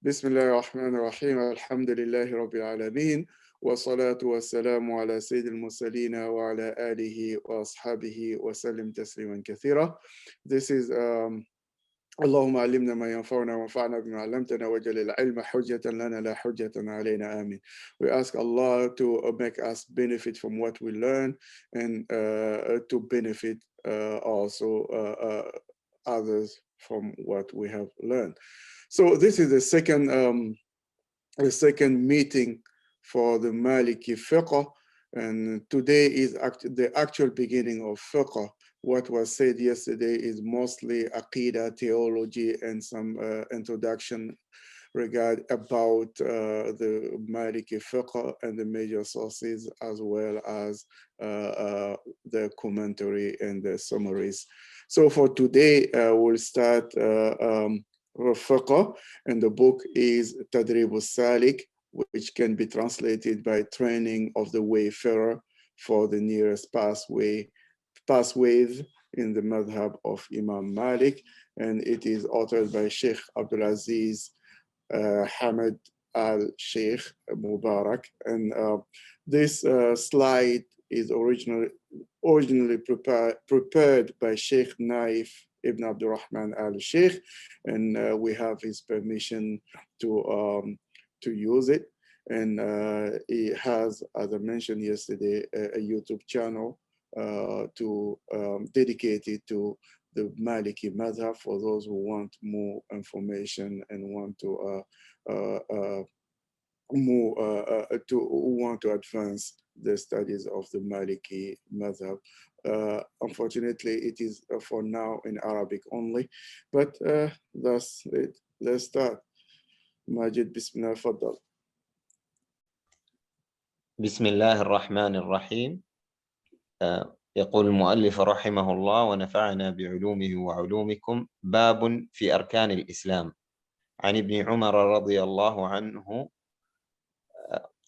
بسم الله الرحمن الرحيم الحمد لله رب العالمين والصلاة والسلام على سيد المرسلين وعلى آله وأصحابه وسلم تسليما كثيرا. This is اللهم علمنا ما ينفعنا وانفعنا بما علمتنا واجعل العلم حجة لنا لا حجة علينا آمين. We ask Allah to make us benefit from what we learn and to benefit also others from what we have learned. So this is the second meeting for the Maliki fiqh, and today is the actual beginning of fiqh. What was said yesterday is mostly aqidah, theology, and some introduction about the Maliki fiqh and the major sources, as well as the commentary and the summaries. So for today, we'll start fiqh, and the book is Tadreeb Assalik, which can be translated by training of the wayfarer for the nearest pathways in the madhab of Imam Malik, and it is authored by Sheikh Abdul Aziz Hamid al-Sheikh Mubarak. And this slide is originally prepared by Sheikh Naif Ibn Abdul Rahman al-Sheikh, and we have his permission to use it. And he has, as I mentioned yesterday, a YouTube channel dedicated to the Maliki Madhab for those who want more information and want to advance the studies of the Maliki Madhab. Unfortunately, it is for now in Arabic only, but that's it. Let's start. Majid, Bismillah, Faddal. بسم الله الرحمن الرحيم. يقول المؤلف رحمه الله ونفعنا بعلومه وعلومكم. باب في أركان الإسلام. عن ابن عمر رضي الله عنه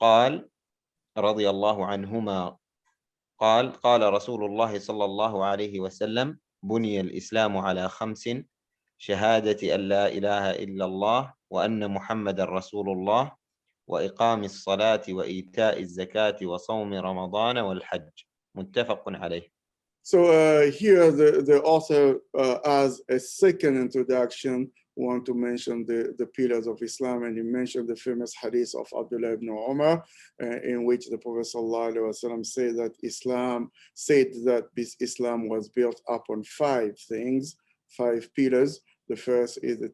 قال رضي الله عنهما قال قال رسول الله صلى الله عليه وسلم بني الإسلام على 5: شهادة أن لا إله إلا الله وأن محمد رسول الله وإقام الصلاة وإيتاء الزكاة وصوم رمضان والحج. متفق عليه. So here the author, as a second introduction, want to mention the pillars of Islam, and he mentioned the famous hadith of Abdullah ibn Umar, in which the Prophet ﷺ said that Islam was built upon 5 things, 5 pillars. The first is the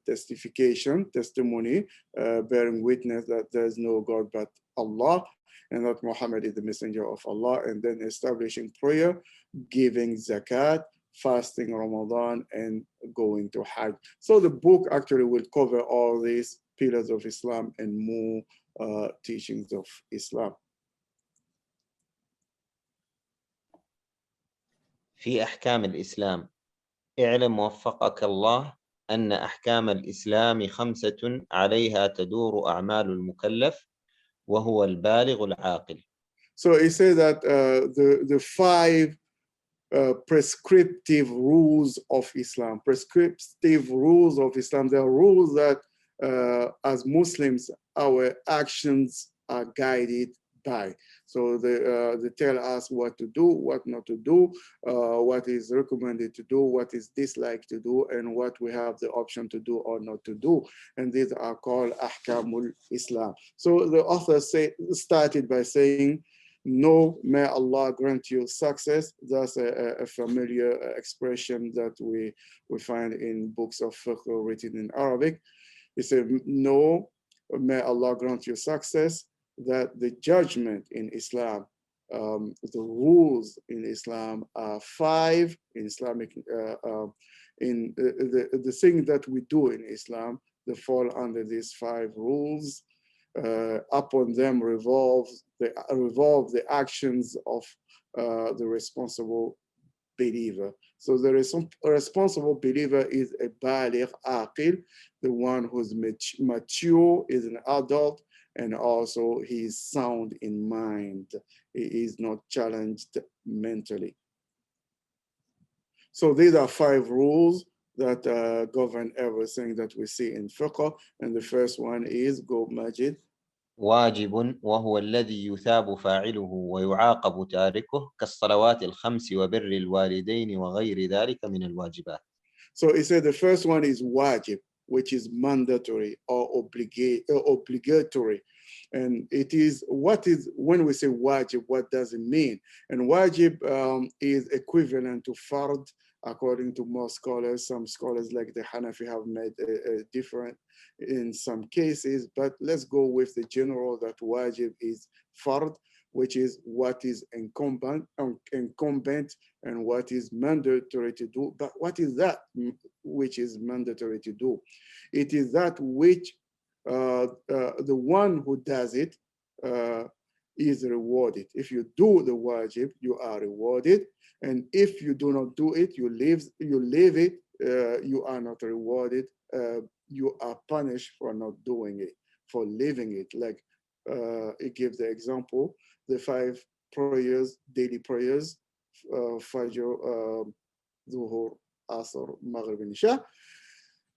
testimony, bearing witness that there is no God but Allah, and that Muhammad is the messenger of Allah, and then establishing prayer, giving zakat, fasting Ramadan, and going to Hajj. So the book actually will cover all these pillars of Islam and more teachings of Islam. في أحكام الإسلام. اعلم وفقك الله أن أحكام الإسلام 5 عليها تدور أعمال المكلف وهو البالغ العاقل. So he said that the 5 prescriptive rules of Islam. Prescriptive rules of Islam, they are rules that as Muslims, our actions are guided by. So they tell us what to do, what not to do, what is recommended to do, what is disliked to do, and what we have the option to do or not to do. And these are called Ahkamul Islam. So the author started by saying, "No, may Allah grant you success." That's a familiar expression that we find in books of fiqh written in Arabic. He said, "No, may Allah grant you success." That the judgment in Islam, the rules in Islam are 5 in Islamic. In the thing that we do in Islam, they fall under these 5 rules. Upon them revolve the actions of the responsible believer. So the responsible believer is a baligh aqil, the one who's mature, is an adult, and also he is sound in mind. He is not challenged mentally. So these are 5 rules that govern everything that we see in fiqh. And the first one is, go Majid. واجب وهو الذي يثاب فاعله ويعاقب تاركه كالصلوات الخمس وبر الوالدين وغير ذلك من الواجبات. So he said the first one is wajib, which is mandatory or obligatory. And it is, what is, when we say wajib, what does it mean? And wajib is equivalent to fard, according to most scholars. Some scholars like the Hanafi have made a different in some cases, but let's go with the general that wajib is fard, which is what is incumbent and what is mandatory to do. But what is that which is mandatory to do? It is that which the one who does it is rewarded. If you do the wajib, you are rewarded. And if you do not do it, you leave it, you are not rewarded. You are punished for not doing it, for leaving it. Like it gives the example, the 5 prayers, daily prayers, Fajr, Zuhur, Asr, Maghrib, and Isha.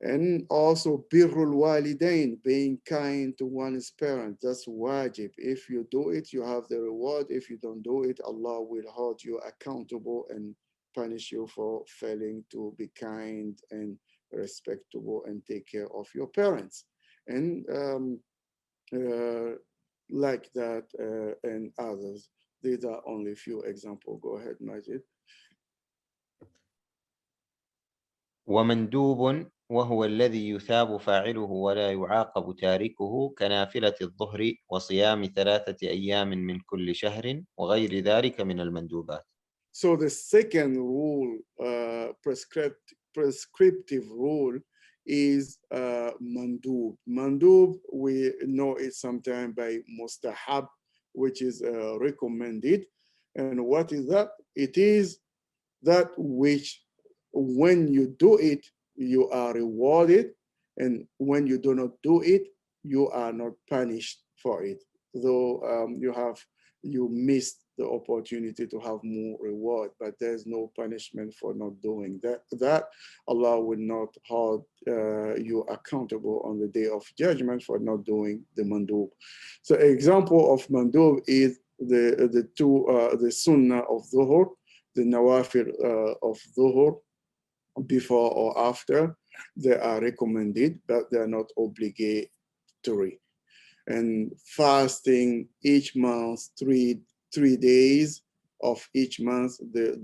And also birrul walidain, being kind to one's parents. That's wajib. If you do it, you have the reward. If you don't do it, Allah will hold you accountable and punish you for failing to be kind and respectable and take care of your parents. And like that and others. These are only a few examples. Go ahead, Majid. ومندوب وهو الذي يثاب فاعله ولا يعاقب تاركه كنافلة الظهر وصيام 3 أيام من كل شهر وغير ذلك من المندوبات. So the second rule, prescriptive rule, is mandub. Mandub, we know it sometimes by mustahab, which is recommended. And what is that? It is that which, when you do it, you are rewarded. And when you do not do it, you are not punished for it. Though you missed the opportunity to have more reward, but there's no punishment for not doing that. Allah will not hold you accountable on the day of judgment for not doing the mandub. So an example of mandub is the sunnah of dhuhr, the nawafil of dhuhr, before or after. They are recommended, but they are not obligatory. And fasting each month, three days of each month, the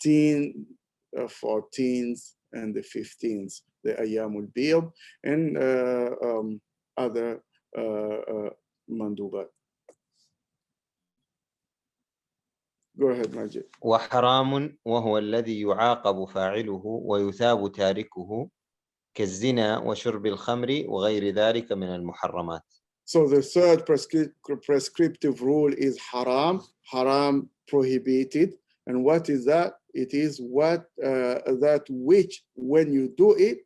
13th, 14th, and the 15th, the Ayyamul Bid, and other mandubat. Go ahead, Majid. وحرام وهو الذي يعاقب فاعله ويثاب تاركه كالزنا وشرب الخمر وغير ذلك من المحرمات. So the third prescriptive rule is haram. Haram, prohibited. And what is that? It is what that which, when you do it,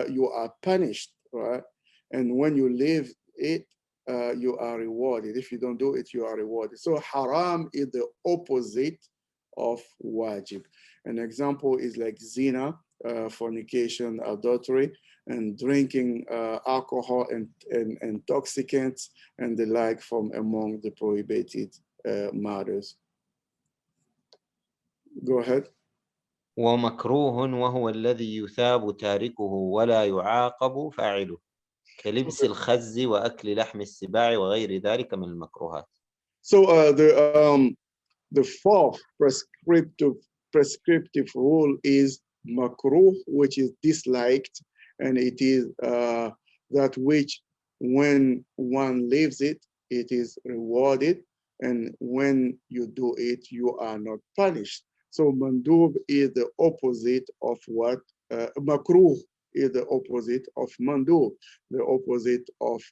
you are punished, right? And when you leave it, you are rewarded. If you don't do it, you are rewarded. So haram is the opposite of wajib. An example is like zina, fornication, adultery, and drinking alcohol and intoxicants and the like from among the prohibited matters. Go ahead. ومكروه وهو الذي يثاب تاركه ولا يعاقب فاعله كلبس الخز وأكل لحم السباع وغير ذلك من المكروهات. So the fourth prescriptive rule is makruh, which is disliked, and it is that which, when one leaves it, it is rewarded, and when you do it, you are not punished. So mandub is the opposite of what makruh is the opposite of mandub, the opposite of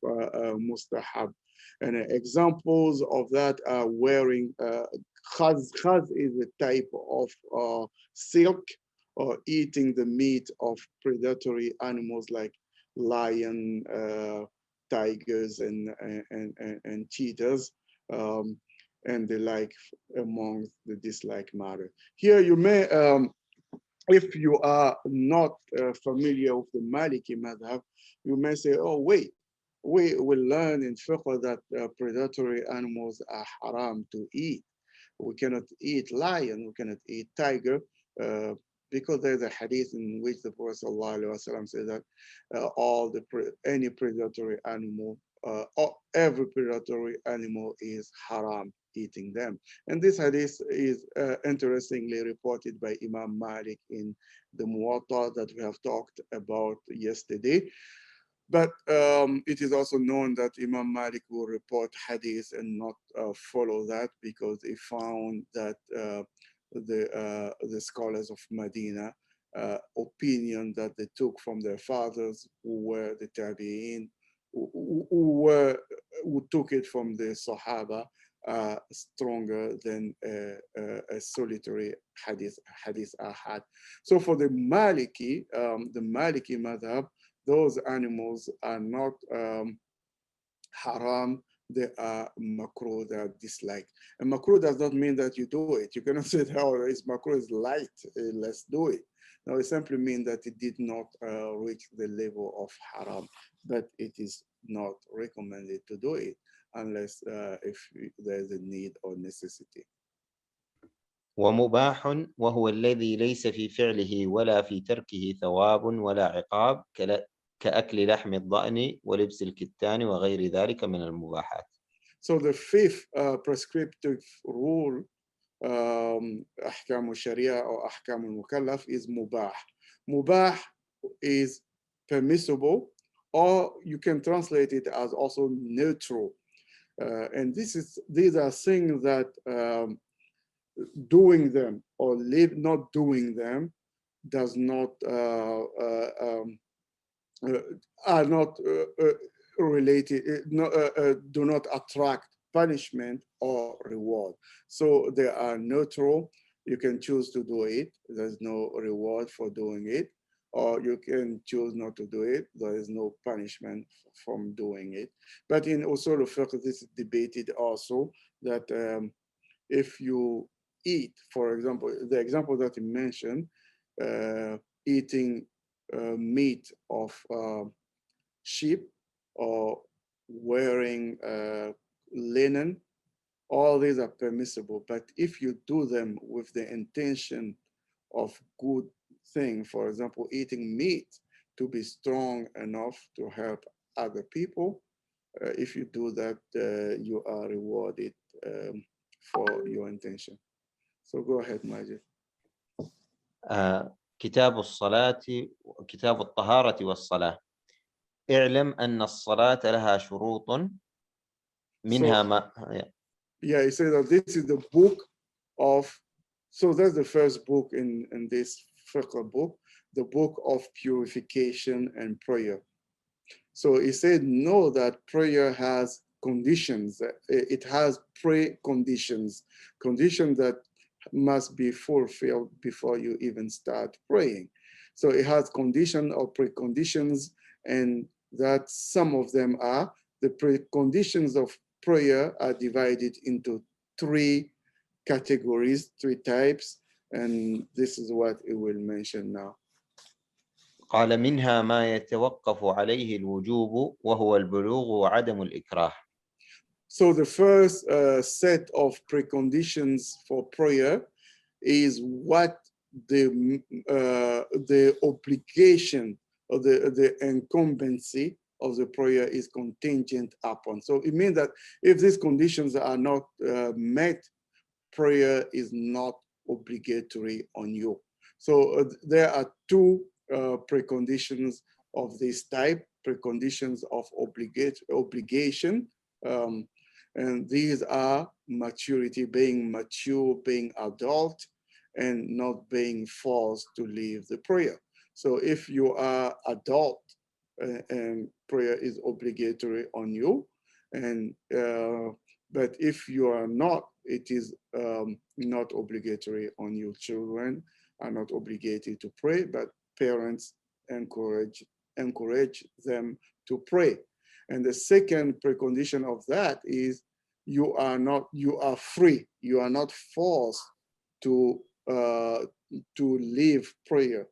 mustahab. And examples of that are wearing khaz. Khaz is a type of silk, or eating the meat of predatory animals like lion, tigers, and cheetahs, and the like among the dislike matter. Here you may if you are not familiar with the Maliki madhab, you may say, oh, wait, we will learn in fiqh that predatory animals are haram to eat. We cannot eat lion, we cannot eat tiger, because there's a hadith in which the Prophet ﷺ said that any predatory animal, or every predatory animal is haram eating them. And this hadith is interestingly reported by Imam Malik in the Muwatta that we have talked about yesterday. But it is also known that Imam Malik will report hadith and not follow that, because he found that the scholars of Medina opinion that they took from their fathers, who were the Tabi'in, who took it from the Sahaba, stronger than a solitary hadith ahad. So for the Maliki madhab, those animals are not haram, they are makruh, they are disliked. And makruh does not mean that you do it. You cannot say, oh, it's makruh is light, let's do it. No, it simply means that it did not reach the level of haram, but it is not recommended to do it unless if there's a need or necessity. ومباح وهو الذي ليس في فعله ولا في تركه ثواب ولا عقاب كأكل لحم الضأن ولبس الكتان وغير ذلك من المباحات. So the fifth prescriptive rule, أحكام الشريعة or أحكام المكلف, is mubah. Mubah is permissible, or you can translate it as also neutral. And these are things that doing them or not doing them does not are not related, do not attract punishment or reward. So they are neutral. You can choose to do it. There's no reward for doing it. Or you can choose not to do it. There is no punishment from doing it. But in usul al-fiqh, this is debated also, that if you eat, for example, the example that you mentioned, eating meat of sheep or wearing linen, all these are permissible. But if you do them with the intention of good thing, for example, eating meat to be strong enough to help other people, if you do that, you are rewarded for your intention. So go ahead, Majid. كتاب الصلاة كتاب الطهارة والصلاة. اعلم أن الصلاة لها شروط منها ما. Yeah, he said that this is the book of, so that's the first book in this fiqh book, the book of purification and prayer. So he said, know that prayer has conditions. It has preconditions, conditions that must be fulfilled before you even start praying. So it has conditions or preconditions, and that some of them are the preconditions of prayer are divided into three categories, three types, and this is what it will mention now. قال منها ما يتوقف عليه الوجوب وهو البلوغ وعدم الإكراه. So the first set of preconditions for prayer is what the obligation or the incumbency of the prayer is contingent upon. So it means that if these conditions are not met, prayer is not obligatory on you. So there are two preconditions of this type, preconditions of obligation, and these are maturity, being mature, being adult, and not being forced to leave the prayer. So if you are adult and prayer is obligatory on you, and but if you are not, it is not obligatory on you. Children are not obligated to pray, but parents encourage them to pray. And the second precondition of that is you are free. You are not forced to to leave prayer.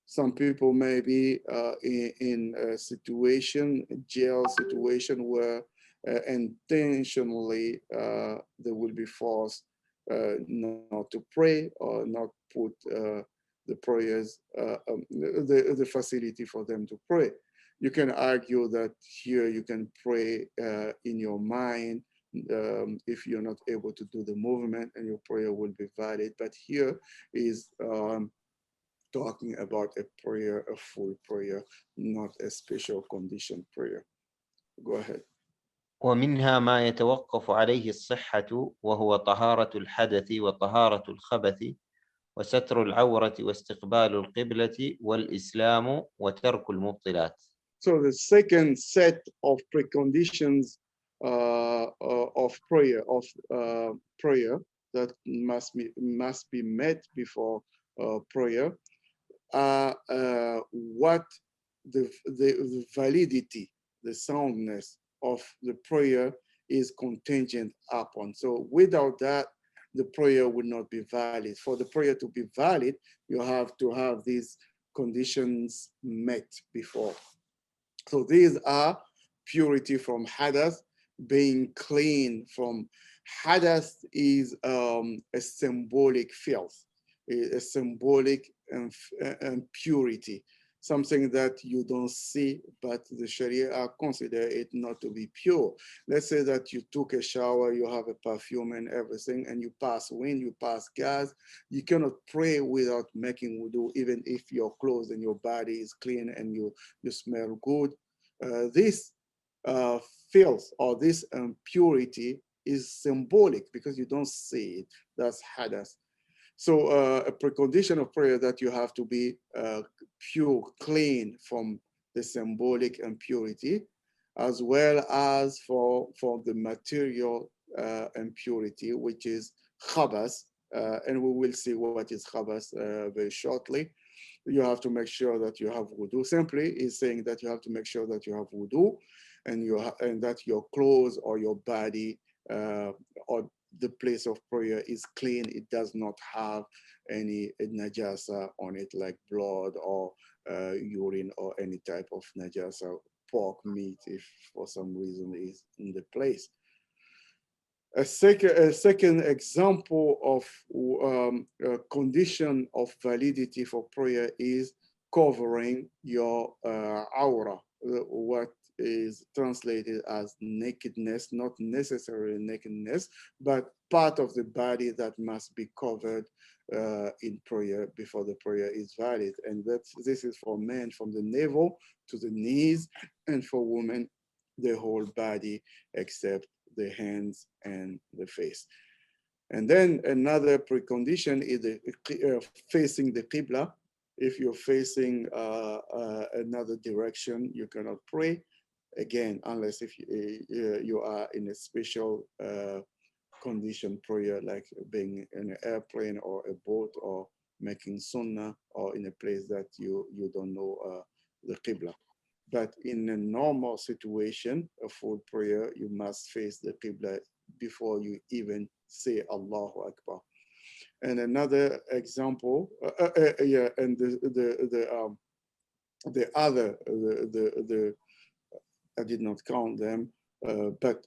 Some people may be in a situation, a jail situation, where intentionally they will be forced not to pray or not put the prayers, the facility for them to pray. You can argue that here you can pray in your mind if you're not able to do the movement, and your prayer will be valid. But here is talking about a prayer, a full prayer, not a special condition prayer. Go ahead. ومنها ما يتوقف عليه الصحة وهو طهارة الحدث وطهارة الخبث وستر العورة واستقبال القبلة والإسلام وترك المبطلات. So the second set of preconditions of prayer that must be met before prayer are what the validity, the soundness of the prayer is contingent upon. So without that, the prayer would not be valid. For the prayer to be valid, you have to have these conditions met before. So these are purity from hadath, being clean from hadath is a symbolic filth, a symbolic impurity, something that you don't see, but the Sharia consider it not to be pure. Let's say that you took a shower, you have a perfume and everything, and you pass wind, you pass gas. You cannot pray without making wudu, even if your clothes and your body is clean and you smell good. This filth or this impurity is symbolic because you don't see it. That's hadath. So a precondition of prayer that you have to be pure, clean from the symbolic impurity, as well as for the material impurity, which is khabas, and we will see what is khabas very shortly. You have to make sure that you have wudu. Simply is saying that you have to make sure that you have wudu, and that your clothes or your body or the place of prayer is clean. It does not have any najasa on it, like blood or urine or any type of najasa, pork, meat, if for some reason is in the place. A second example of a condition of validity for prayer is covering your aura, what is translated as nakedness, not necessarily nakedness, but part of the body that must be covered in prayer before the prayer is valid. And this is for men from the navel to the knees, and for women, the whole body except the hands and the face. And then another precondition is facing the Qibla. If you're facing another direction, you cannot pray. Again, unless if you are in a special condition prayer, like being in an airplane or a boat or making sunnah, or in a place that you don't know the Qibla. But in a normal situation, a full prayer, you must face the Qibla before you even say Allahu Akbar. And another example, and the other, I did not count them, but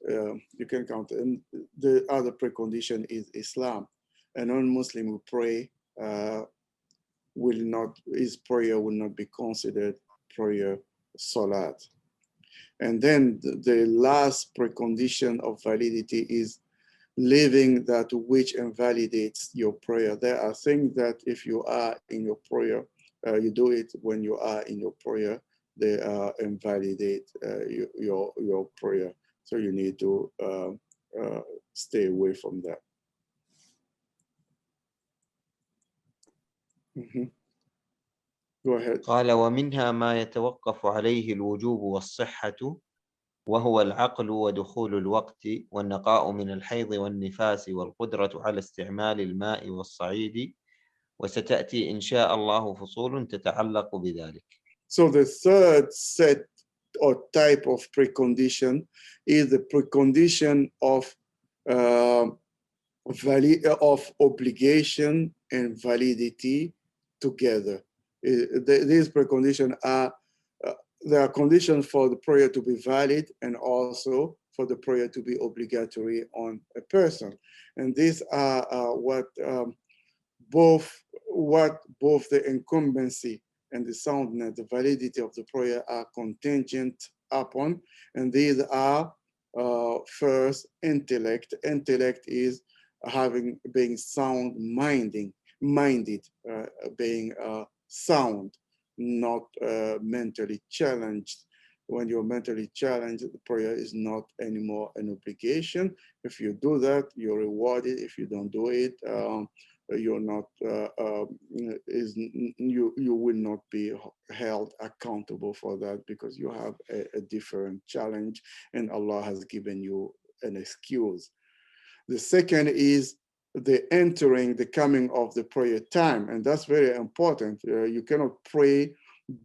you can count them. The other precondition is Islam. A non-Muslim who pray his prayer will not be considered prayer salat. And then the last precondition of validity is leaving that which invalidates your prayer. There are things that if you are in your prayer, you do it when you are in your prayer, they invalidate your prayer. So you need to stay away from that. Go ahead. قال ومنها ما يتوقف عليه الوجوب والصحة وهو العقل ودخول الوقت والنقاء من الحيض والنفاس والقدرة على استعمال الماء والصعيد وستأتي إن شاء الله فصول تتعلق بذلك. So the third set or type of precondition is the precondition of of obligation and validity together. These preconditions are there are conditions for the prayer to be valid and also for the prayer to be obligatory on a person. And these are both the incumbency and the soundness, the validity of the prayer are contingent upon. And these are first intellect. Intellect is being sound-minded, being sound, not mentally challenged. When you're mentally challenged, the prayer is not anymore an obligation. If you do that, you're rewarded. If you don't do it, you're not. You will not be held accountable for that because you have a different challenge, and Allah has given you an excuse. The second is the coming of the prayer time, and that's very important. You cannot pray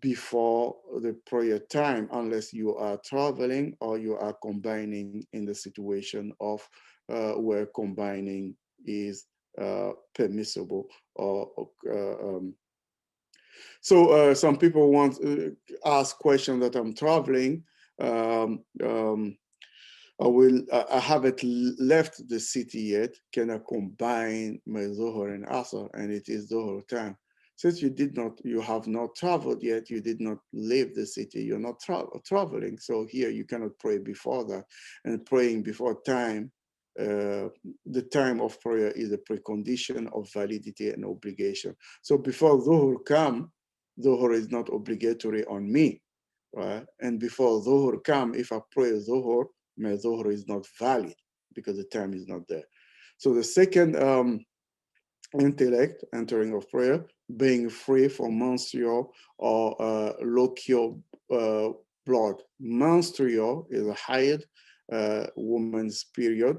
before the prayer time unless you are traveling or you are combining in the situation of where combining is permissible. So some people want to ask questions that I'm traveling. I haven't left the city yet. Can I combine my Zohar and Asr? And it is Zohar time. Since you have not traveled yet, you did not leave the city, you're not traveling. So here you cannot pray before that. And praying before time, the time of prayer is a precondition of validity and obligation. So before Zuhur come, Zuhur is not obligatory on me, right? And before Zuhur come, if I pray Zuhur, my Zuhur is not valid because the time is not there. So the second intellect, entering of prayer, being free from menstrual or lochial blood. Menstrual is a haid, woman's period,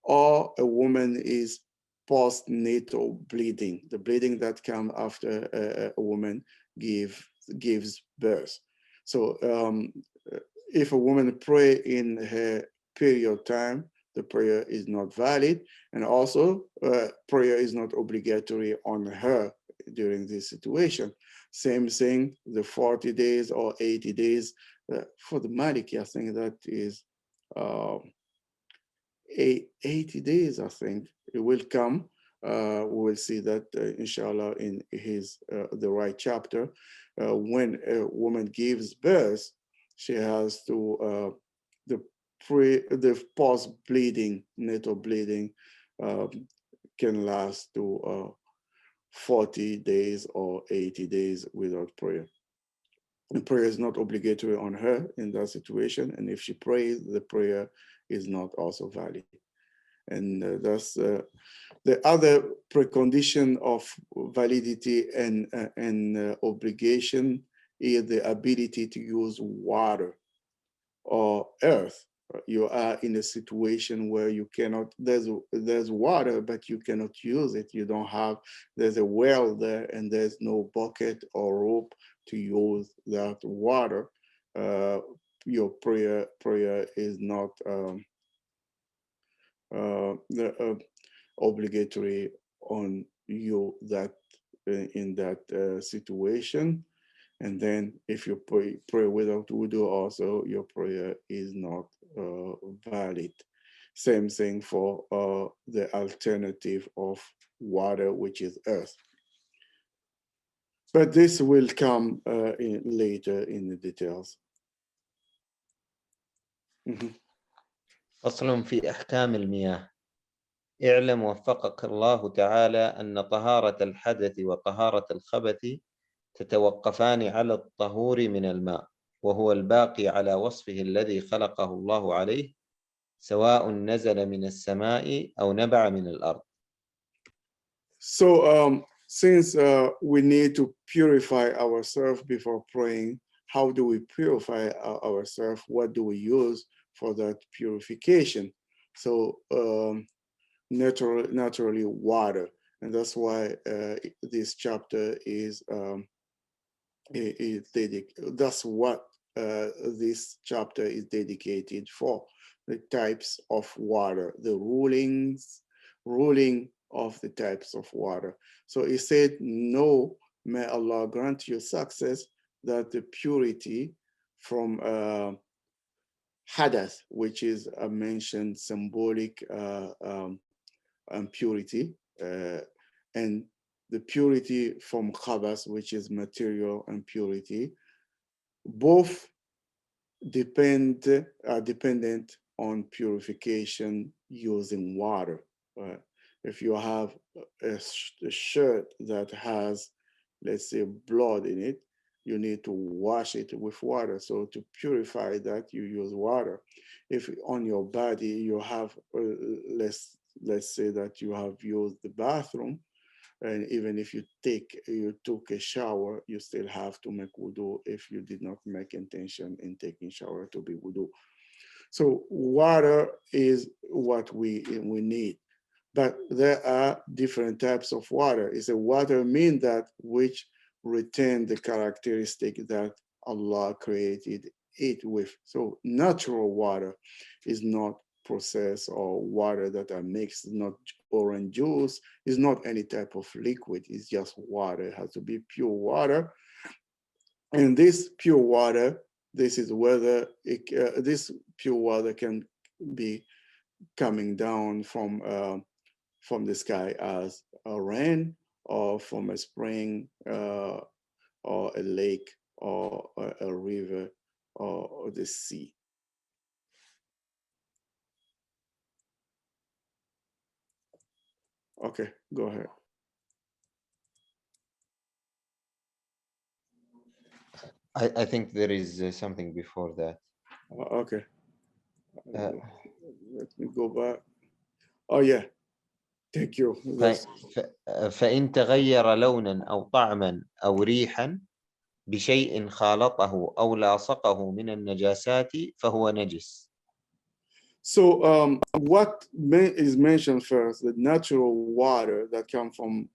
or a woman is postnatal bleeding, the bleeding that comes after a woman gives birth. So if a woman pray in her period time, the prayer is not valid, and also prayer is not obligatory on her during this situation. Same thing, the 40 days or 80 days. For the Maliki, I think that is 80 days, I think. It will come. We will see that, inshallah, in the right chapter. When a woman gives birth, she has to, the post bleeding, natal bleeding, can last to 40 days or 80 days without prayer. And prayer is not obligatory on her in that situation. And if she prays, the prayer is not also valid. And that's the other precondition of validity and obligation is the ability to use water or earth. You are in a situation where you cannot, there's water, but you cannot use it. You don't have, there's a well there and there's no bucket or rope to use that water. Your prayer is not obligatory on you that in that situation. And then if you pray without wudu also, your prayer is not valid. Same thing for the alternative of water, which is earth. But this will come later in the details. فصل في أحكام المياه. اعلم وفقك الله تعالى أن طهارة الحدث وطهارة الخبث تتوقفان على الطهور من الماء، وهو الباقي على وصفه الذي خلقه الله عليه، سواء نزل من السماء أو نبع من الأرض. So since we need to purify ourselves before praying, how do we purify ourselves? What do we use for that purification? So naturally water, and that's why this chapter is dedicated. That's what this chapter is dedicated for: the types of water, the rulings ruling of the types of water. So he said, no, may Allah grant you success, that the purity from hadath, which is a mentioned symbolic impurity, and the purity from khabath, which is material impurity, both are dependent on purification using water. If you have a shirt that has, let's say, blood in it, you need to wash it with water. So to purify that, you use water. If on your body you have, let's say that you have used the bathroom, and even if you took a shower, you still have to make wudu if you did not make intention in taking shower to be wudu. So water is what we need. But there are different types of water. It's a water mean that which retain the characteristic that Allah created it with. So natural water is not processed, or water that are mixed, not orange juice, is not any type of liquid, it's just water. It has to be pure water. And this pure water, this is whether this pure water can be coming down from the sky as a rain, or from a spring, or a lake, or a river, or the sea. Okay, go ahead. I think there is something before that. Okay. Let me go back. Oh yeah, thank you. فإن تغير لونا أو طعما أو ريحا بشيء خالطه أو لاصقه من النجاسات فهو نجس. So what is mentioned first, the natural water that comes from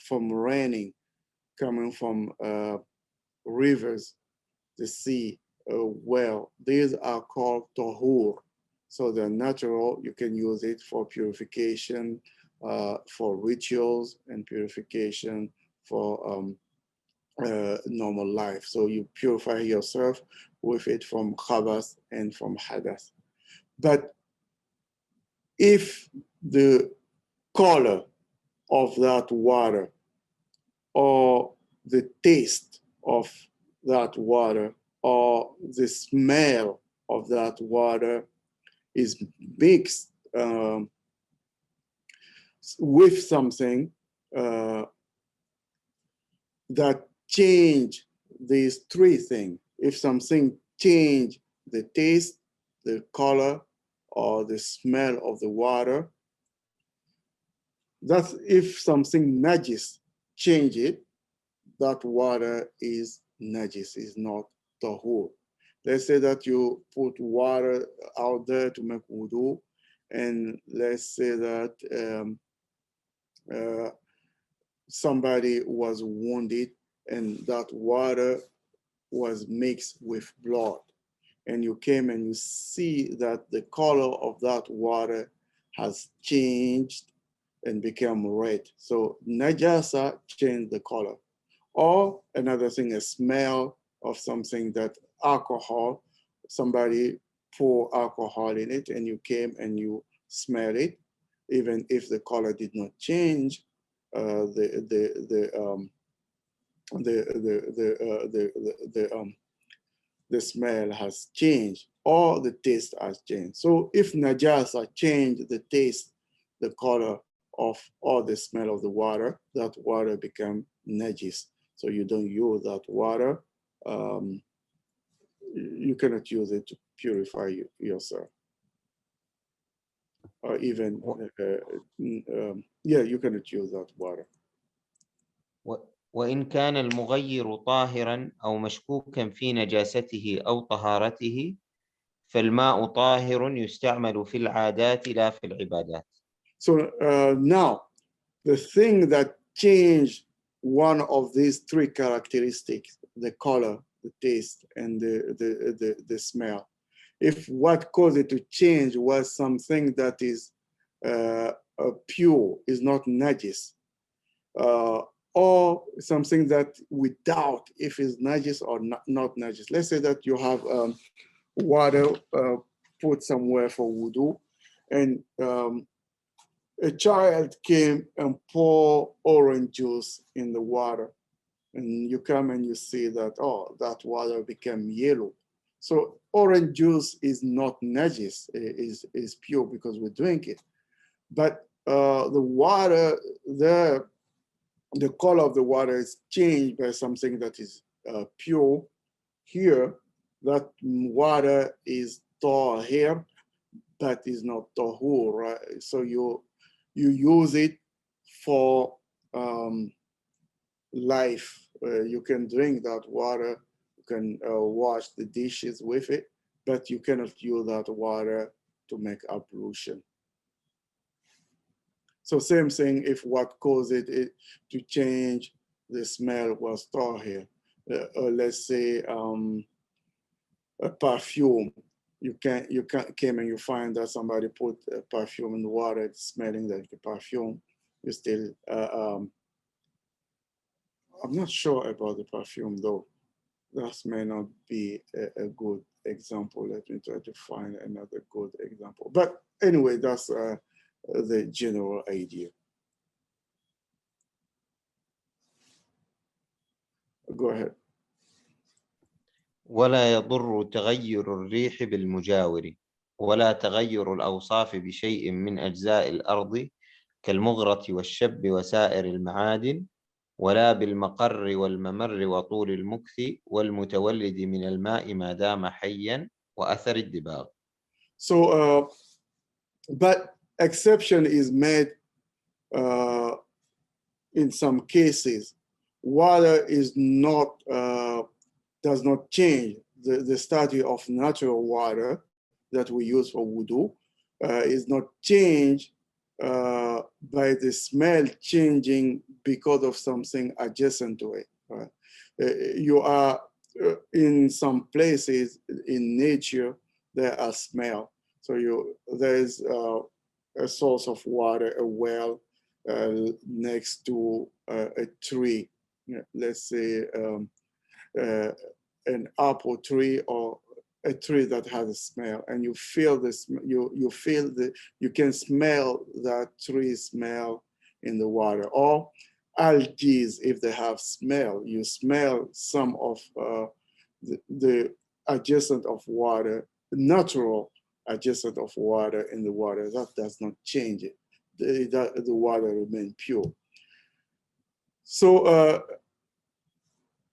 from raining, coming from rivers, the sea, well, these are called tahur. So they're natural. You can use it for purification, for rituals, and purification for normal life. So you purify yourself with it from khabath and from hadath. But if the color of that water, or the taste of that water, or the smell of that water is mixed with something that change these three things. If something change the taste, the color, or the smell of the water, that's if something najis change it, that water is najis, is not tahur. Let's say that you put water out there to make wudu, and let's say that somebody was wounded, and that water was mixed with blood, and you came and you see that the color of that water has changed and become red. So najasa changed the color. Or another thing, a smell of something, that alcohol, somebody pour alcohol in it, and you came and you smell it, even if the color did not change, the smell has changed, or the taste has changed. So if najasa changed the taste, the color of, or the smell of the water, that water become najis. So you don't use that water. You cannot use it to purify yourself. Or even, you cannot use that water. وإن كان المغير طاهرا أو مشكوكا في نجاسته أو طهارته فالماء طاهر يستعمل في العادات لا في العبادات. So now, the thing that changed one of these three characteristics, the color, the taste, and the smell, if what caused it to change was something that is pure, is not najis, or something that we doubt if it's najis or not najis. Let's say that you have water put somewhere for wudu, and a child came and poured orange juice in the water, and you come and you see that, oh, that water became yellow. So orange juice is not najis, is pure because we drink it. But the water, the color of the water is changed by something that is pure here. That water is tahir, but is not tahur, right? So you use it for life. You can drink that water, you can wash the dishes with it, but you cannot use that water to make ablution. So same thing if what caused it to change the smell was tahir. Or let's say a perfume. You came and you find that somebody put a perfume in the water, it's smelling like the perfume. You still, I'm not sure about the perfume though. That may not be a good example. Let me try to find another good example. But anyway, that's the general idea. Go ahead. ولا يضر تغير الريح بالمجاور ولا تغير الأوصاف بشيء من أجزاء الأرض كالمغرة والشب وسائر المعادن ولا بالمقر والممر وطول المكث والمتولد من الماء ما دام حيا وأثر الدباغ. So, but exception is made in some cases. Water is not, does not change. The study of natural water that we use for wudu is not changed by the smell changing because of something adjacent to it. Right? You are in some places in nature, there are smell. So there's a source of water, a well next to a tree. Let's say an apple tree or a tree that has a smell, and you feel this, you can smell that tree smell in the water. Or algae, if they have smell, you smell some of the adjacent of water, natural adjacent of water in the water. That does not change it. The water remains pure. So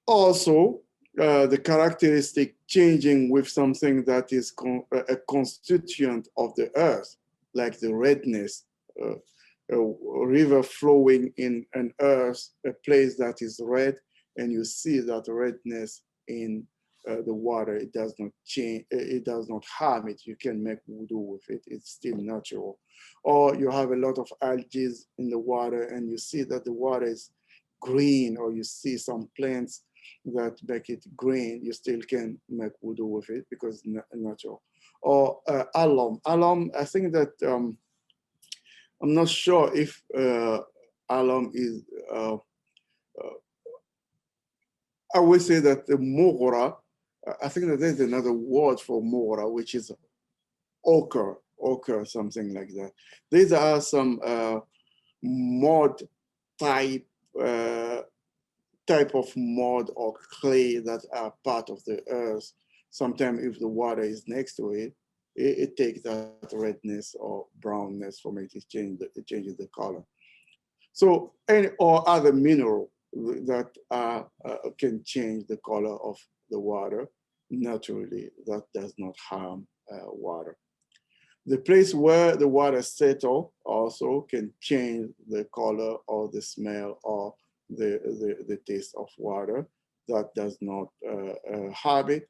also the characteristic changing with something that is a constituent of the earth, like the redness, a river flowing in an earth, a place that is red, and you see that redness in the water. It does not change, it does not harm it. You can make wudu with it, it's still natural. Or you have a lot of algae in the water and you see that the water is green, or you see some plants that make it green, you still can make wudu with it because it's natural. Or alum. Alum, I think that, I'm not sure if alum is, I would say that the mughra, I think that there's another word for mughra, which is ochre, something like that. These are some mud type of mud or clay that are part of the earth. Sometimes if the water is next to it, it takes that redness or brownness from it, it changes the color. So, or other mineral that can change the color of the water naturally, that does not harm water. The place where the water settles also can change the color or the smell or the taste of water. That does not harm it.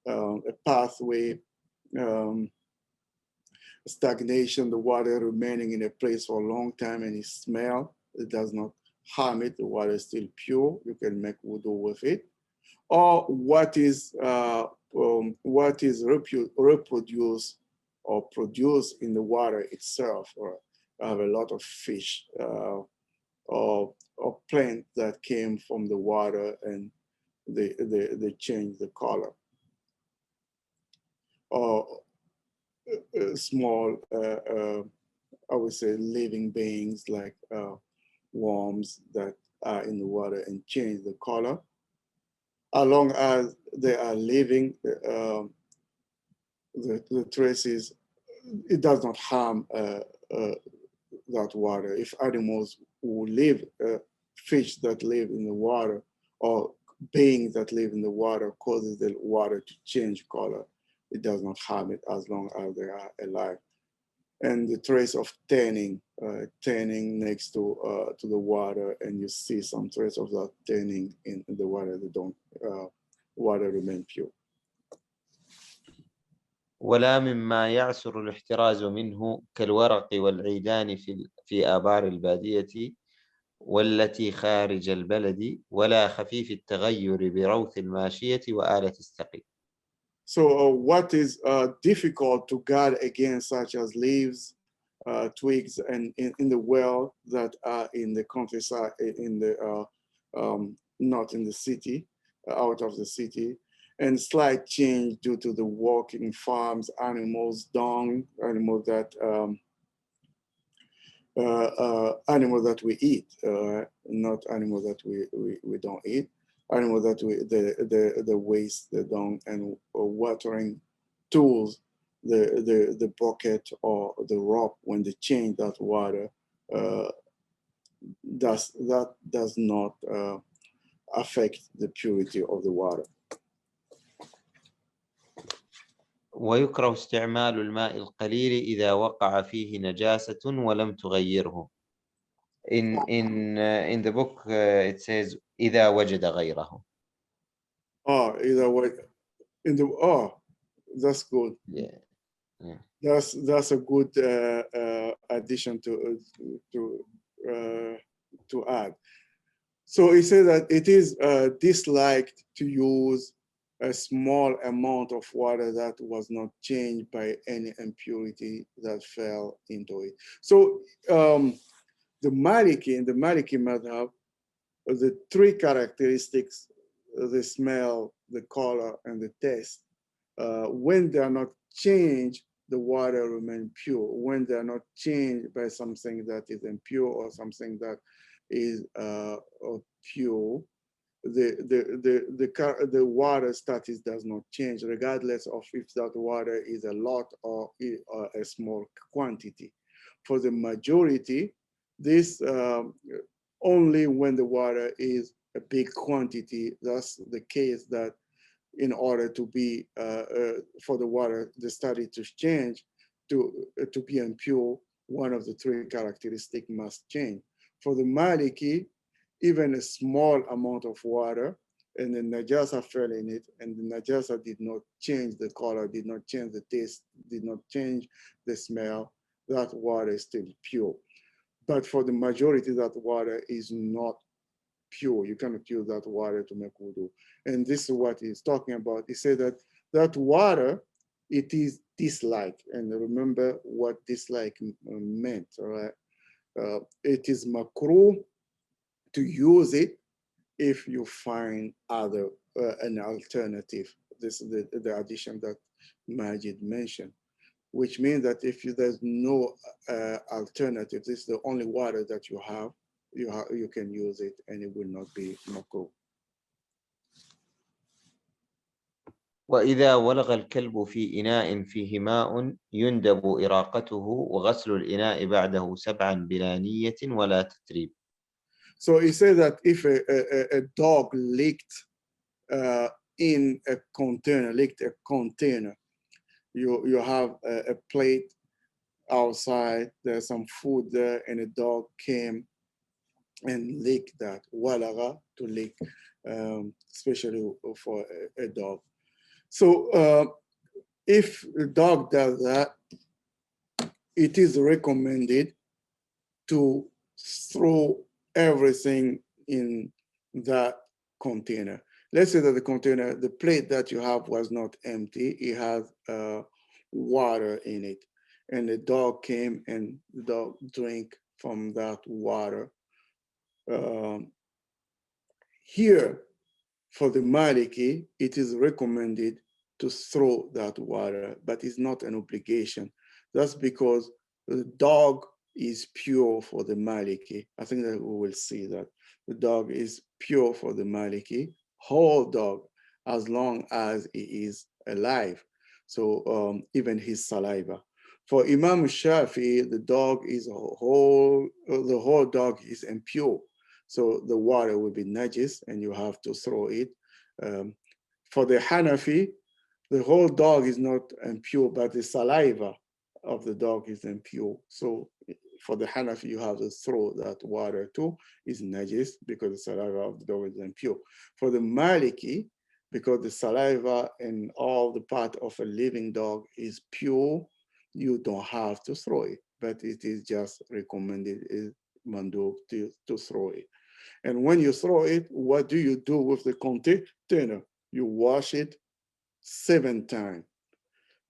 A pathway, stagnation, the water remaining in a place for a long time and it smells, it does not harm it. The water is still pure. You can make wudu with it. Or what is what is reproduced or produced in the water itself, or have a lot of fish or plant that came from the water and they change the color. Or small, I would say, living beings like worms that are in the water and change the color. As long as they are living, the traces, it does not harm that water. If animals who live, fish that live in the water, or beings that live in the water causes the water to change color, it does not harm it as long as they are alive. And the trace of tanning next to the water, and you see some trace of that tanning in the water. They don't, water remain pure. ولا مما يعسر الاحتراز منه كالورق والعيدان في آبار البادية والتي خارج البلد ولا خفيف التغير بروث الماشية وآلة السقي. So what is difficult to guard against, such as leaves, twigs, and in the well that are in the countryside, in the not in the city, out of the city, and slight change due to the walking farms, animals, dung, animals that we eat, not animals that we don't eat. Animals that the waste, the dung, and watering tools, the bucket or the rope, when they change that water, that does not affect the purity of the water. ويكره استعمال الماء القليل إذا وقع فيه نجاسة ولم تغيره. In the book it says إذا وجد غيره. Either way, that's good. Yeah. That's a good addition to add. So he said that it is disliked to use a small amount of water that was not changed by any impurity that fell into it. So the Maliki madhab, the three characteristics, the smell, the color, and the taste, when they are not changed, the water remains pure. When they are not changed by something that is impure or something that is pure, the water status does not change, regardless of if that water is a lot or a small quantity. For the majority, this only when the water is a big quantity. That's the case that in order to be for the water, the study to change to be impure, one of the three characteristics must change. For the Maliki, even a small amount of water and the najasa fell in it, and the najasa did not change the color, did not change the taste, did not change the smell, that water is still pure. But for the majority, that water is not pure. You cannot use that water to make wudu. And this is what he's talking about. He said that that water, it is disliked. And remember what dislike meant, all right? It is makruh to use it if you find an alternative. This is the addition that Majid mentioned, which means that if there's no alternative, this is the only water that you have, you can use it and it will not be makruh. وإذا ولغ الكلب في إناء فيه ماء يندب إراقته وغسل الإناء بعده 7 بلا نية ولا تتريب. So he said that if a dog licked in a container, you have a plate outside, there's some food there, and a dog came and licked that, walaga, to lick, especially for a dog. So if the dog does that, it is recommended to throw everything in that container. let's say that the container, the plate that you have was not empty, it has water in it. And the dog came and the dog drank from that water. Here, for the Maliki, it is recommended to throw that water, but it's not an obligation. That's because the dog is pure for the Maliki. I think that we will see that the dog is pure for the Maliki, whole dog, as long as it is alive. So even his saliva. For Imam Shafi, the dog is the whole dog is impure. So the water will be najis and you have to throw it. For the Hanafi, the whole dog is not impure, but the saliva of the dog is impure. So for the Hanafi, you have to throw that water too. It's najis because the saliva of the dog is impure. For the Maliki, because the saliva and all the part of a living dog is pure, you don't have to throw it, but it is just recommended, is mandub to throw it. And when you throw it, what do you do with the container? You wash it 7 times.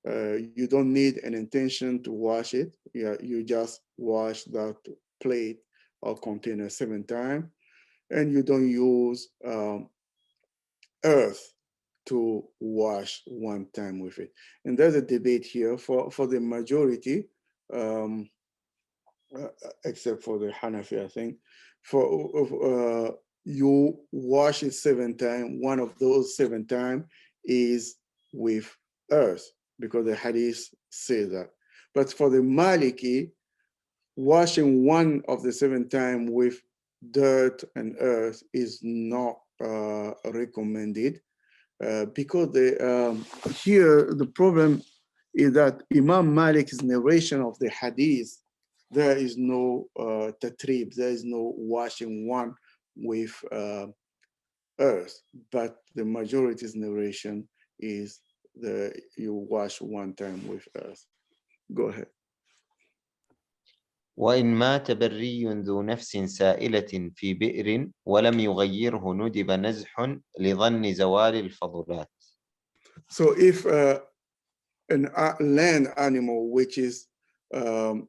You don't need an intention to wash it. You just wash that plate or container 7 times, and you don't use earth to wash 1 time with it. And there's a debate here for the majority, except for the Hanafi, I think. For you wash it 7 times. One of those 7 times is with earth, because the hadith says that. But for the Maliki, washing one of the 7 times with dirt and earth is not recommended, because here the problem is that Imam Malik's narration of the hadith, there is no Tadreeb, there is no washing one with earth, but the majority's narration is you wash 1 time with earth. Go ahead. وإن مات بري ذو نفس سائلة في بئر ولم يغيره ندب نزح لظن زوال الفضلات. So if a land animal, which is a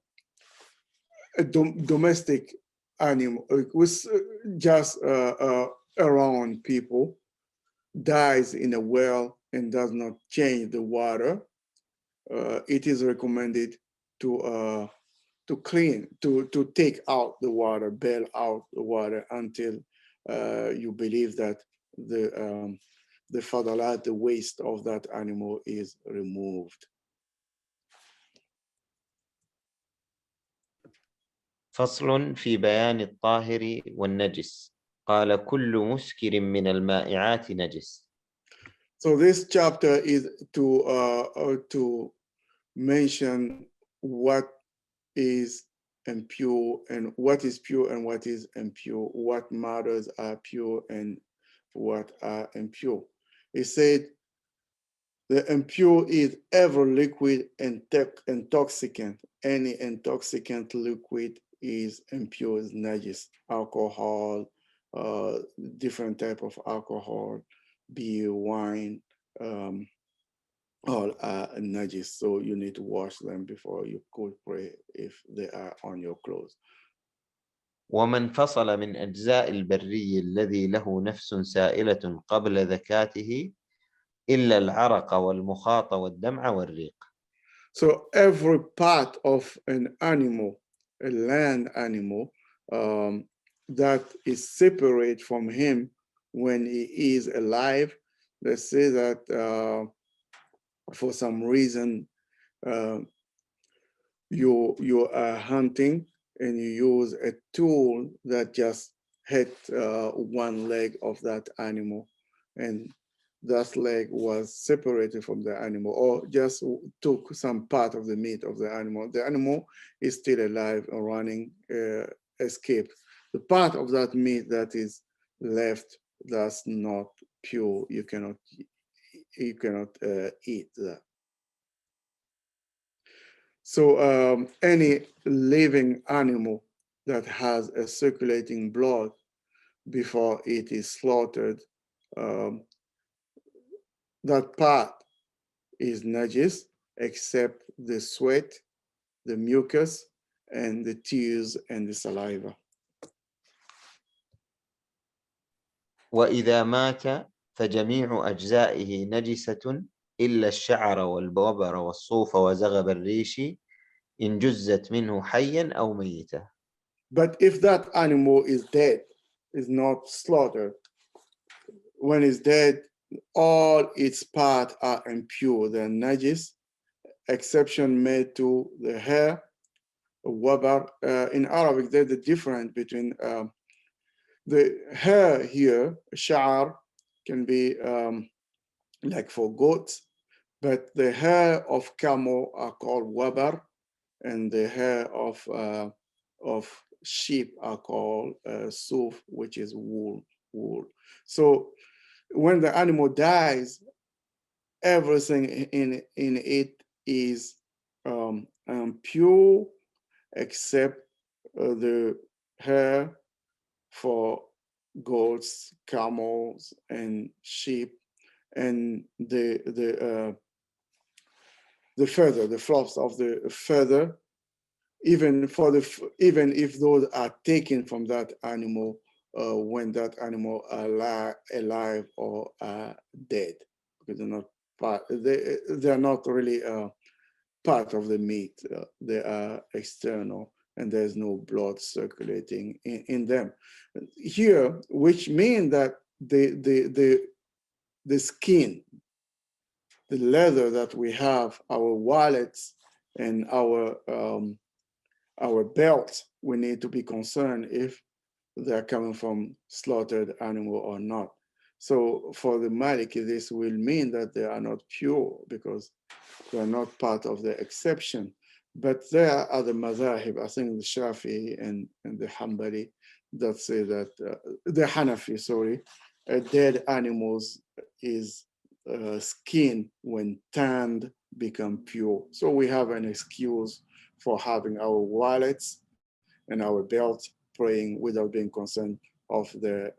domestic animal, was just around people, dies in a well and does not change the water, it is recommended to clean, to take out the water, bail out the water until you believe that the fadalat, the waste of that animal is removed. فصل في بيان الطاهر والنجس. قال كل مسكر من المائعات نجس. So this chapter is to mention what is impure and what is pure and what is impure, what matters are pure and what are impure. It said the impure is ever liquid and intoxicant. Any intoxicant liquid is impure, is najis. Alcohol, different type of alcohol, beer, wine, all are najis. So you need to wash them before you could pray if they are on your clothes. ومن فصل من أجزاء البري الذي له نفس سائلة قبل ذكاته إلا العرق والمخاط والدمع والريق. So every part of an animal, a land animal, that is separate from him when he is alive, let's say that for some reason you are hunting and you use a tool that just hit 1 leg of that animal, and that leg was separated from the animal, or just took some part of the meat of the animal. The animal is still alive and running, escaped. The part of that meat that is left, that's not pure. You cannot eat that. So any living animal that has a circulating blood before it is slaughtered that part is najis, except the sweat, the mucus, and the tears and the saliva. وإذا مات فجميع أجزائه نجسة إلا الشعر والبوبر والصوف وزغب الريش إن جزت منه حيا أو ميتا. But if that animal is dead, is not slaughtered, when it's dead, all its parts are impure, they're najis, exception made to the hair, wabar. In Arabic, there's a difference between the hair here, sha'r, can be like for goats, but the hair of camel are called wabar, and the hair of sheep are called suf, which is wool. So when the animal dies, everything in it is pure except the hair for goats, camels, and sheep, and the feather, the fluffs of the feather, even if those are taken from that animal when that animal are alive or dead, because they're not part. They're not really part of the meat. They are external, and there's no blood circulating in them. Here, which means that the skin, the leather that we have, our wallets and our belts, we need to be concerned if they're coming from slaughtered animal or not. So for the Maliki, this will mean that they are not pure because they are not part of the exception. But there are other mazahib, I think the Shafi'i and the Hanbali, that say that, the Hanafi, sorry, dead animals is skin when tanned become pure. So we have an excuse for having our wallets and our belt praying without being concerned of the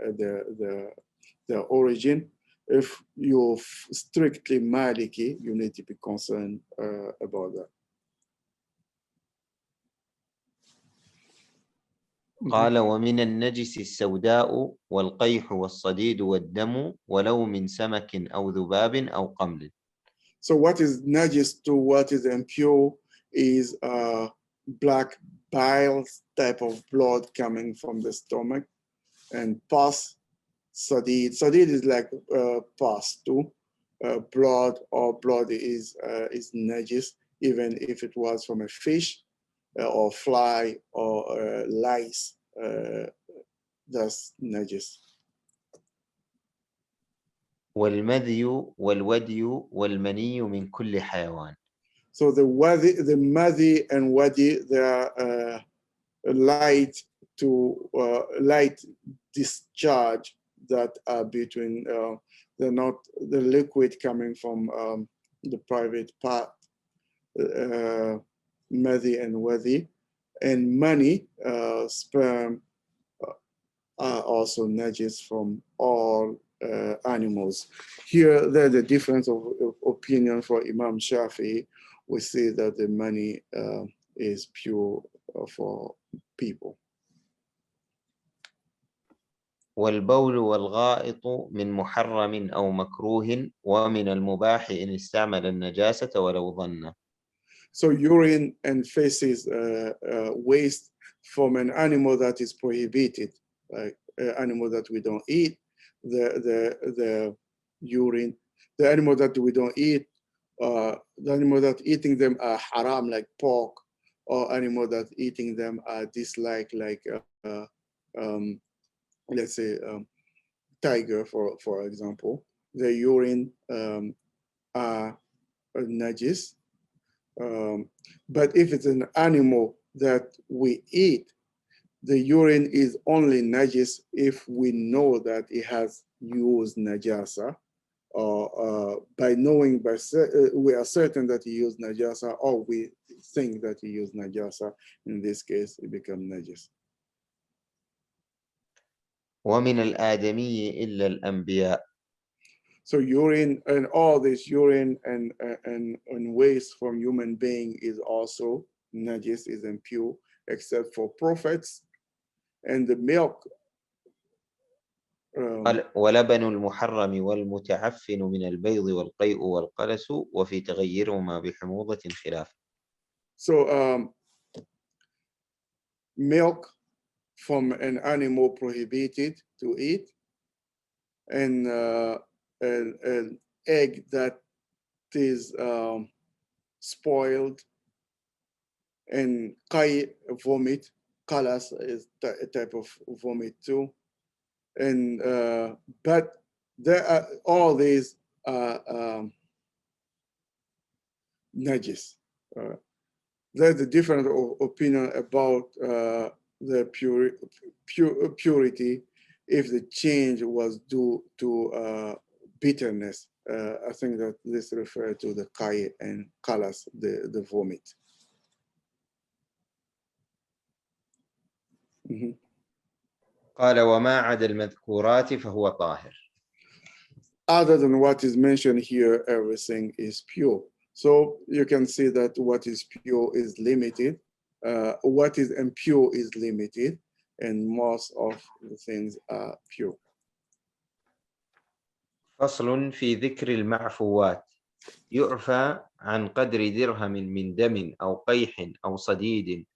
origin. If you're strictly Maliki, you need to be concerned about that. قال ومن النجس السوداء والقيح والصديد والدم ولو من سمك أو ذباب أو قمل. So what is najis to what is impure is black bile type of blood coming from the stomach, and pus, sadid. Sadid is like pus too. Blood is najis, even if it was from a fish or fly or lice. That's najis. والمذي والودي والمني من كل حيوان. So the madhi and wadi, they are light discharge that are between, they're not the liquid coming from the private part, madhi and wadi, and mani, sperm, are also najis from all animals. Here, there's a difference of opinion for Imam Shafi'i. We see that the money is pure for people. والبول والغائط من محرم أو مكروه ومن المباح إن استعمل النجاسة ولو ظن. So urine and feces, waste from an animal that is prohibited, like an animal that we don't eat, the urine, the animal that we don't eat, the animal that eating them are haram, like pork, or animal that eating them are disliked, like let's say tiger, for example. The urine are najis. But if it's an animal that we eat, the urine is only najis if we know that it has used najasa, or by knowing, we are certain that he used najasa, or we think that he used najasa. In this case, it becomes najis. ومن الآدمي إلا الأنبياء. So urine and all this urine and waste from human being is also najis, is impure, except for prophets. And the milk. ولبن المحرم والمتعفن من البيض والقيء والقلس وفي تغيرهما بحموضة خلاف. So milk from an animal prohibited to eat, and an egg that is spoiled, and qay, vomit. Kalas is a type of vomit too. And but there are all these najis. There's a different opinion about the purity if the change was due to bitterness. I think that this refers to the qay and kalas, the vomit. قال وما عدا المذكورات فهو طاهر. Other than what is mentioned here, everything is pure. So you can see that what is pure is limited, what is impure is limited, and most of the things are pure. فصل في ذكر المعفوات يعفى عن قدر درهم من دم أو قيح أو صديد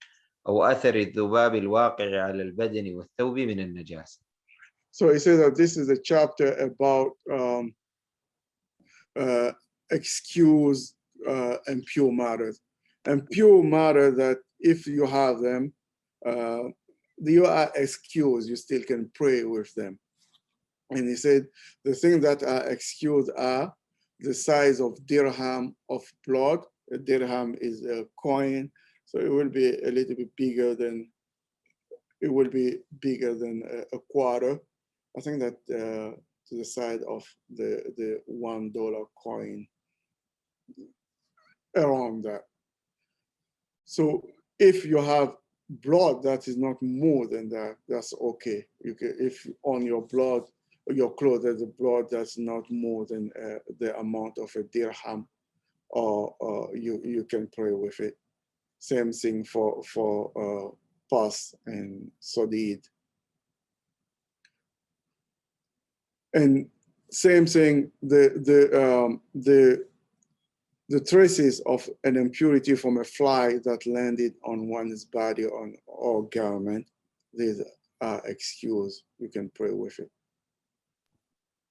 أو أثر الذباب الواقع على البدن والثوب من النجاسة. So he says that this is a chapter about excuse impure matters. Impure matter that if you have them, you are excused, you still can pray with them. And he said the things that are excused are the size of dirham of blood. A dirham is a coin, so it will be a little bit bigger than, it will be bigger than a quarter. I think that to the side of the $1 coin, around that. So if you have blood that is not more than that, that's okay. You can, if on your blood, your clothes, there's a blood that's not more than the amount of a dirham, or you can pray with it. Same thing for pus and sodid. And same thing, the traces of an impurity from a fly that landed on one's body or garment, these are excused. You can pray with it.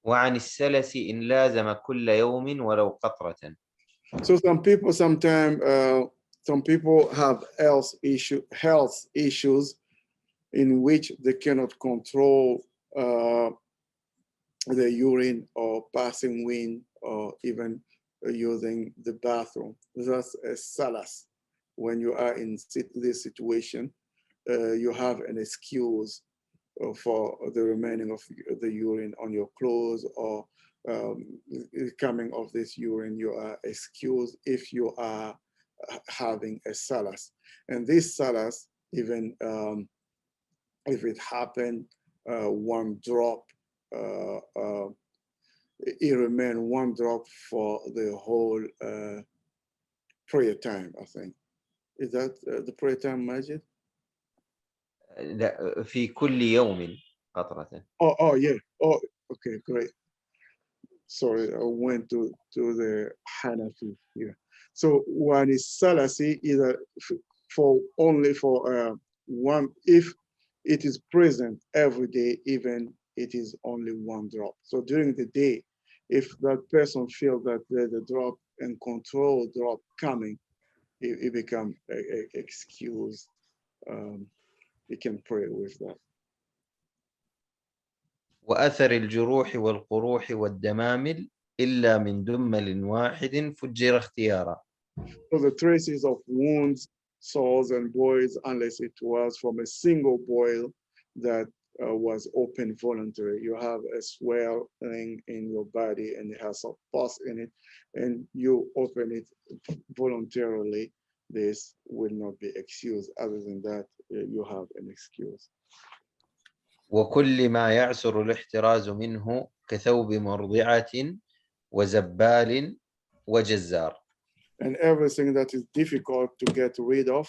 وعن السلس إن لازم كل يوم ولو قطرة. So some people sometimes, some people have health issues in which they cannot control the urine or passing wind or even using the bathroom. That's a salas. When you are in this situation, you have an excuse for the remaining of the urine on your clothes, or coming of this urine, you are excused if you are having a salas. And this salas, even if it happened, one drop, it remained one drop for the whole prayer time, I think. Is that the prayer time, Majid? لا في كل يوم قطرة. Oh yeah. Oh, okay, great. Sorry, I went to the Hanafi here. So one is salasi, either for only for one, if it is present every day, even it is only one drop. So during the day, if that person feels that there's a drop and control drop coming, it becomes excuse. You can pray with that. وأثر الجروح والقروح والدمامل إلا من دمل واحد فجر اختيارا. So the traces of wounds, sores, and boils, unless it was from a single boil that was open voluntary. You have a swelling in your body and it has a pus in it, and you open it voluntarily. This will not be excused. Other than that, you have an excuse. وكل ما يعسر الاحتراز منه كثوب مرضعة وزبال وجزار. And everything that is difficult to get rid of,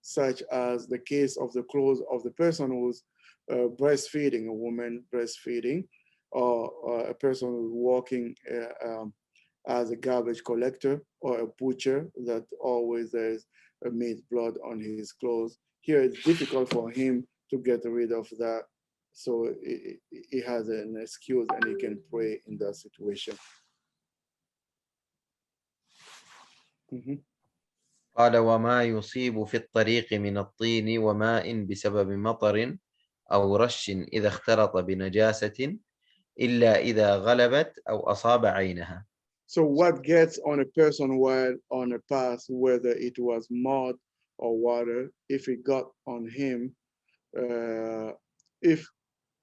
such as the case of the clothes of the person who's breastfeeding, a woman breastfeeding, or a person who's working as a garbage collector, or a butcher that always there's meat blood on his clothes. Here it's difficult for him to get rid of that. So he has an excuse and he can pray in that situation. قال وما يصيب في الطريق من الطين وماء بسبب مطر أو رش إذا اختلط بنجاسة إلا إذا غلبت أو أصاب عينها. So what gets on a person while on a path, whether it was mud or water, if it got on him, if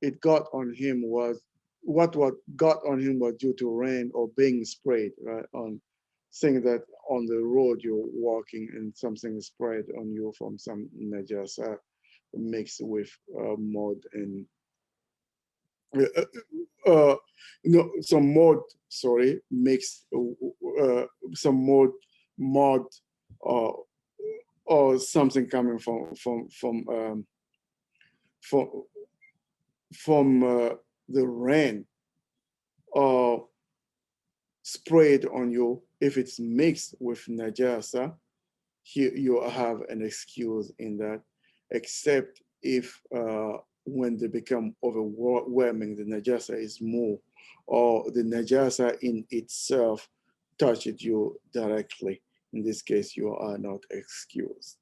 it got on him was what got on him was due to rain or being sprayed, right? On saying that on the road you're walking and something is sprayed on you from some najasa mixed with mud and some mud, sorry, mixed some mud or something coming from the rain or sprayed on you. If it's mixed with najasa, you have an excuse in that, except if when they become overwhelming, the najasa is more, or the najasa in itself touched you directly. In this case, you are not excused.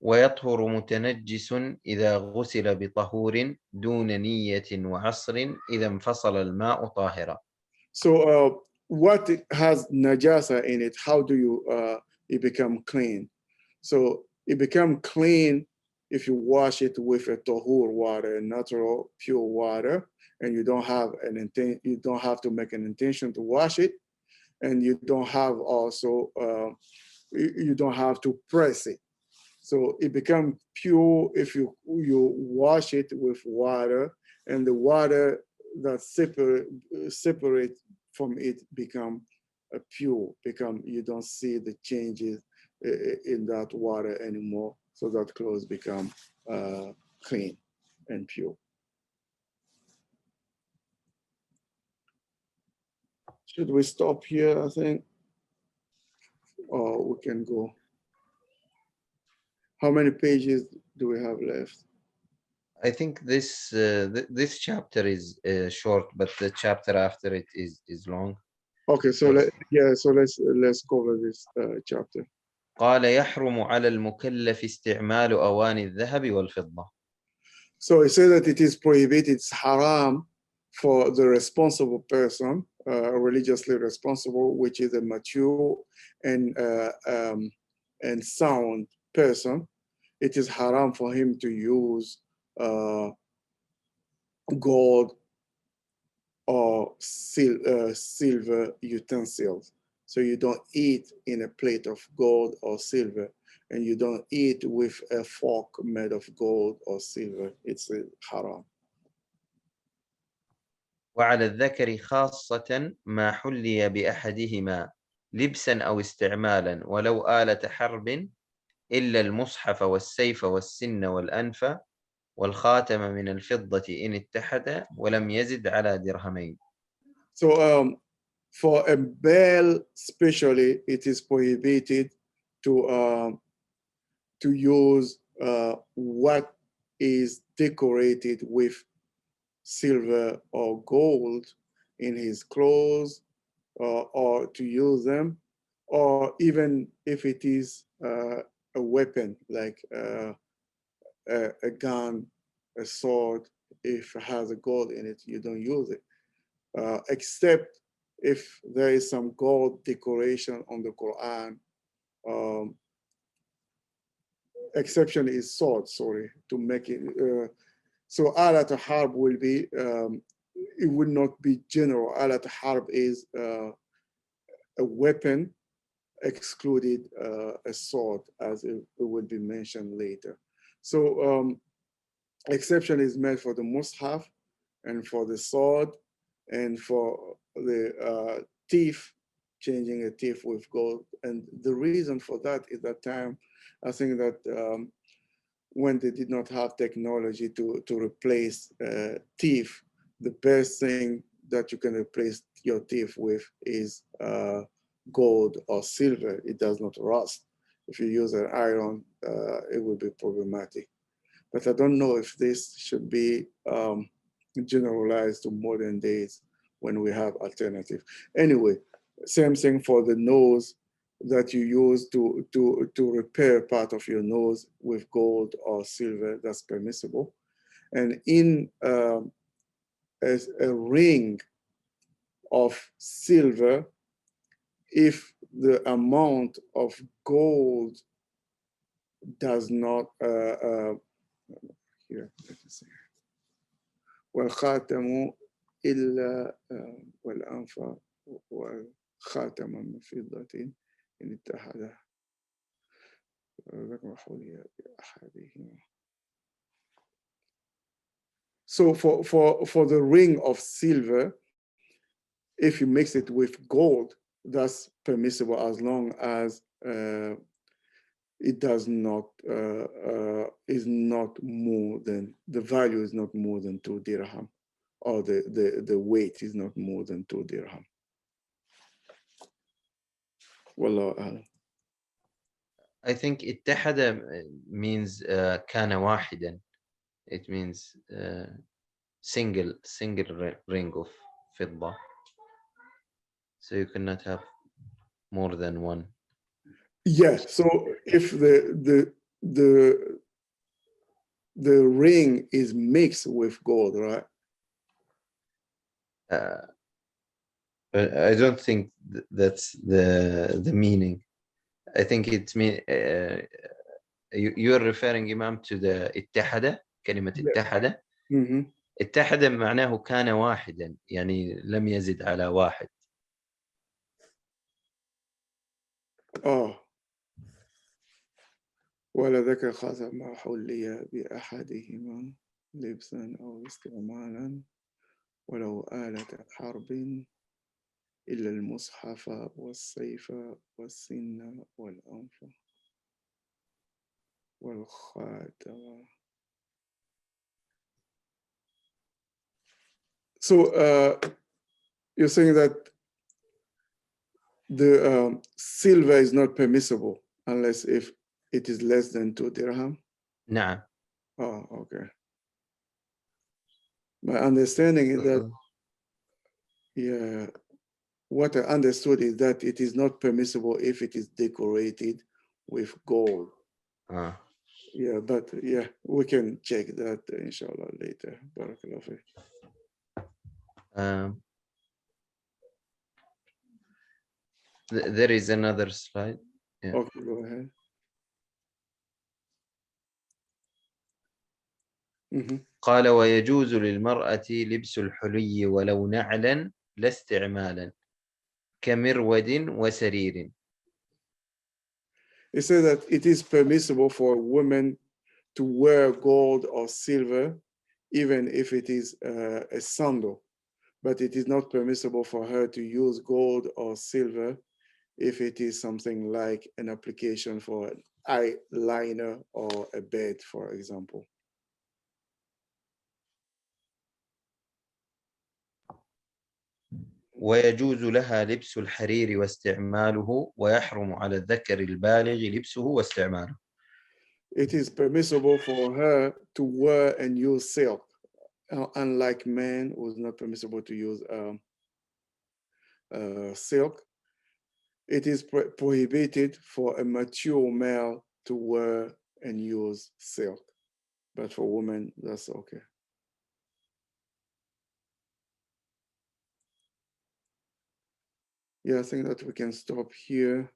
ويطهر متنجس إذا غسل بطهور دون نية وعصر إذا انفصل الماء طاهرا. So what has najasa in it, how do you it become clean? So it become clean if you wash it with a tahur water, natural pure water, and you don't have you don't have to make an intention to wash it, and you don't have also you don't have to press it. So it becomes pure if you wash it with water, and the water that separate from it become pure, you don't see the changes in that water anymore, so that clothes become clean and pure. Should we stop here, I think? Or we can go. How many pages do we have left? I think this this chapter is short, but the chapter after it is long. Okay, so let's cover this chapter. قال يحرم على المكلف استعمال أواني الذهب والفضة. So it says that it is prohibited, it's haram for the responsible person, religiously responsible, which is a mature and sound person. It is haram for him to use gold or silver utensils. So you don't eat in a plate of gold or silver, and you don't eat with a fork made of gold or silver. It's haram. وعلى الذكر خاصة ما حلي بأحدهما لبسا أو استعمالا ولو آلة حرب إلا المصحف والسيف والسن والأنف والخاتم من الفضة إن اتحد ولم يزد على درهمين. So for a male, especially, it is prohibited to use what is decorated with silver or gold in his clothes, or to use them, or even if it is a weapon like a gun, a sword. If it has a gold in it, you don't use it, except if there is some gold decoration on the Quran. Exception is sword, sorry, to make it. So alat harb will be, it would not be general. Alat harb is a weapon, excluded a sword, as it will be mentioned later. So exception is made for the mushaf and for the sword and for the teeth, changing a teeth with gold. And the reason for that is that time, I think that when they did not have technology to replace teeth, the best thing that you can replace your teeth with is gold or silver. It does not rust. If you use an iron, it will be problematic. But I don't know if this should be generalized to modern days when we have alternative. Anyway, same thing for the nose that you use to repair part of your nose with gold or silver, that's permissible. And in a ring of silver, if the amount of gold does not, here, let me see. والخاتم إلا والأنف والخاتم من فضة إن اتحد ذكر حولي بأحدهما. So for the ring of silver, if you mix it with gold, that's permissible as long as it does not is not more than, the value is not more than 2 dirham, or the weight is not more than 2 dirham. Wallahu a'lam. I think اتحد means كان واحدا. It means single ring of fidda. So you cannot have more than one. Yeah, so if the ring is mixed with gold, right? I don't think that's the meaning. I think it mean you are referring, Imam, to the اتحد, كلمة اتحد. اتحد معناه كان واحدا، يعني لم يزد على واحد. ولا ذكر خاتم ما حلي بأحدهما لبسا أو استعمالا ولو آلة حرب إلا المصحف والسيف والسن والأنف والخاتم. So you're saying that the silver is not permissible unless if it is less than 2 dirham? نعم. Oh, okay. My understanding is that, yeah, what I understood is that it is not permissible if it is decorated with gold. Yeah, but yeah, we can check that inshallah later. Barakallahu fiik. There is another slide. Yeah. Okay, go ahead. قال ويجوز للمرأة لبس الحلي ولو نعلا لا استعمالا كمرود وسرير. It says that it is permissible for a woman to wear gold or silver, even if it is a sandal, but it is not permissible for her to use gold or silver if it is something like an application for an eyeliner or a bed, for example. ويجوز لها لبس الحرير واستعماله ويحرم على الذكر البالغ لبسه واستعماله. It is permissible for her to wear and use silk, unlike men who is not permissible to use silk. It is prohibited for a mature male to wear and use silk, but for women, that's okay. Yeah, I think that we can stop here.